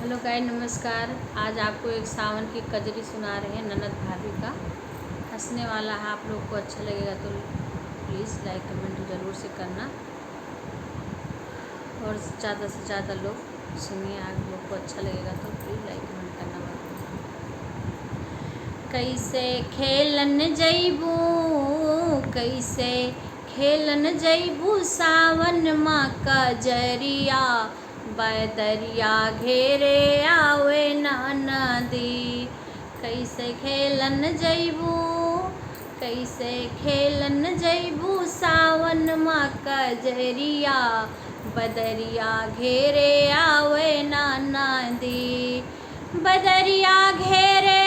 Hello guys, नमस्कार। आज आपको एक सावन की कजरी सुना रहे हैं ननद भाभी का। हंसने वाला है। आप लोग को अच्छा लगेगा तो प्लीज़ लाइक कमेंट ज़रूर से करना और ज़्यादा से ज़्यादा लोग सुनिए। आप लोग को अच्छा लगेगा तो प्लीज़ लाइक कमेंट करना मत भूलना। कैसे खेलन जइबू, कैसे खेलन जइबू सावन माँ का जरिया, बदरिया घेरे आवे ना नदी। कैसे खेलन जइबू, कैसे खेलन जइबू सावन माँ का जरिया, बदरिया घेरे आवे ना नदी। बदरिया घेरे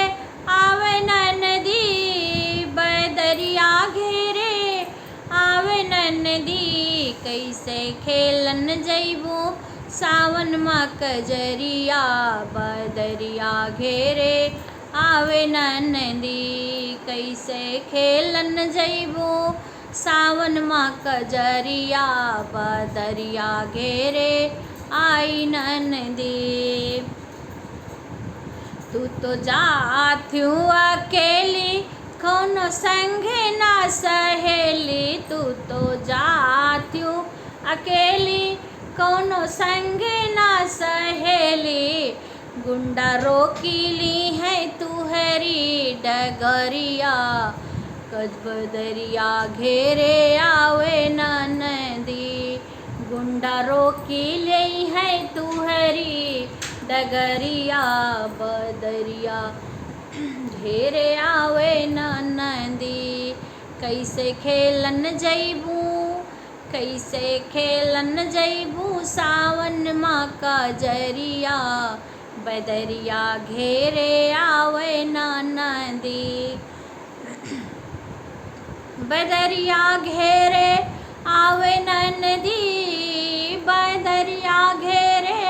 आवे ना नदी, बदरिया घेरे आवे ना नदी। कैसे खेलन जइबू सावन माँ कजरिया, बदरिया घेरे आवे ना नदी। कैसे खेलन जइबू सावन माँ कजरिया, बदरिया घेरे आई ना नदी। तू तो जात्यू अकेली कौनो संगे ना सहेली, तू तो जात्यू अकेली कौनो संगे ना सहेली। गुंडा रोकीली है तुहरी डगरिया, बदरिया घेरे आवे ना नदी। गुंडा रोकीली है तुहरी डगरिया, बदरिया घेरे आवे ना नदी। कैसे खेलन जइबू, कैसे खेलन जइबू सावन माँ का जरिया, बदरिया घेरे आवे ना नदी। बदरिया घेरे आवे ना नदी, बदरिया घेरे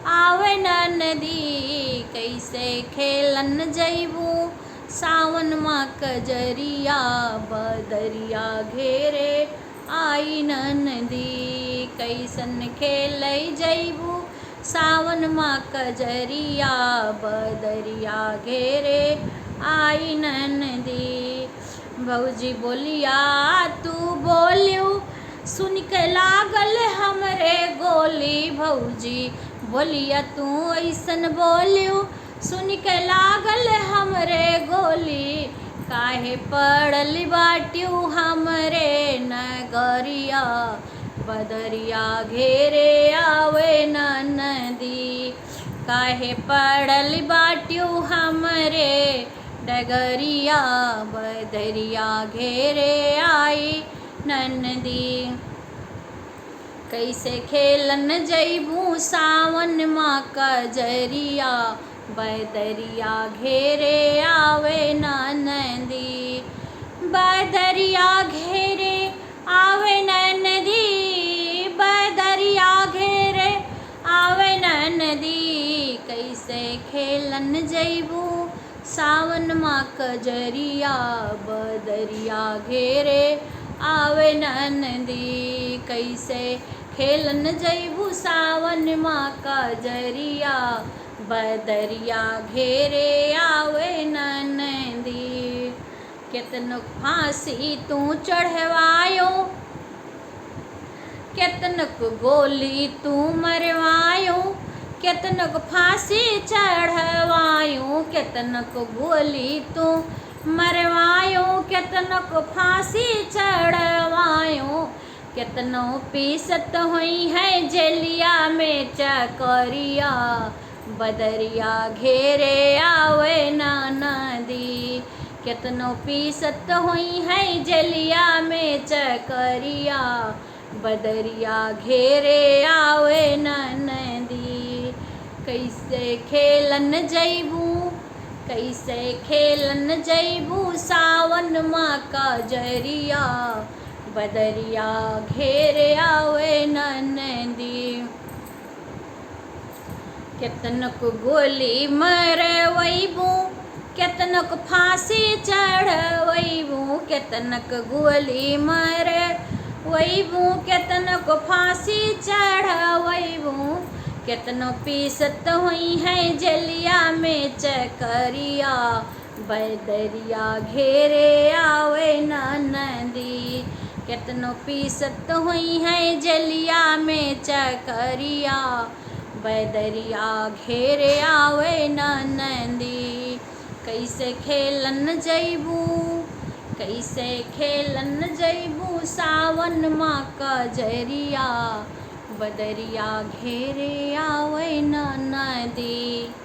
आवे ना नदी। कैसे खेलन जइबू सावन माँ कजरिया, बदरिया घेरे आई ना नदी। कैसन खेल जइबू सावन माँ कजरिया, बदरिया घेरे आई ना नदी। भौजी बोलिया तू बोलियो सुन के लागल हमरे गोली, भौजी बोलिया तू ऐसन बोलियो सुन के लागल हमरे गोली। काहे पड़ल बाट्यू हमरे नगरिया, बदरिया घेरे आवे ना नदी। काहे पड़ल बाट्यू हमरे डगरिया, बदरिया घेरे आई नदी। कैसे खेलन जइबू सावन माँ का जरिया, बदरिया घेरे आवे ना नदी। बदरिया घेरे आवे ना नदी, बदरिया घेरे आवे ना नदी। कैसे खेलन जइबू सावन माँ कजरिया, बदरिया घेरे आवे ना नदी। कैसे खेलन जइबू सावन माँ का जरिया, बदरिया घेरे आवे ना नदी। केतनो फांसी तू चढ़वायो, केतनक गोली तू मरवायो, केतनक फांसी चढ़वायो, केतनक गोली तू मरवायो, केतनक फांसी चढ़वायो। केतनो पीसत हुई है जेलिया में चकरिया, बदरिया घेरे आवे ना नदी। केतनो पीसत हुई है जेलिया में चकरिया, बदरिया घेरे आवे ना नदी। कैसे खेलन जइबू, कैसे खेलन जइबू सावन माँ का जरिया, बदरिया घेरे आवे ना नदी। केतनक गोली मरवइबू, केतनक फांसी चढ़वइबू, केतनक गोली मरवइबू, केतनक फांसी चढ़वइबू। केतनो पीसत हुई है जलिया में चकरिया, बदरिया घेरे आवे नदी। केतनो पीसत हुई है जलिया में चकरिया, बदरिया घेरे आवे नदी। कैसे खेलन जैबू, कैसे खेलन जैबू सावन माँ कजरिया, बदरिया घेरे आवे नदी।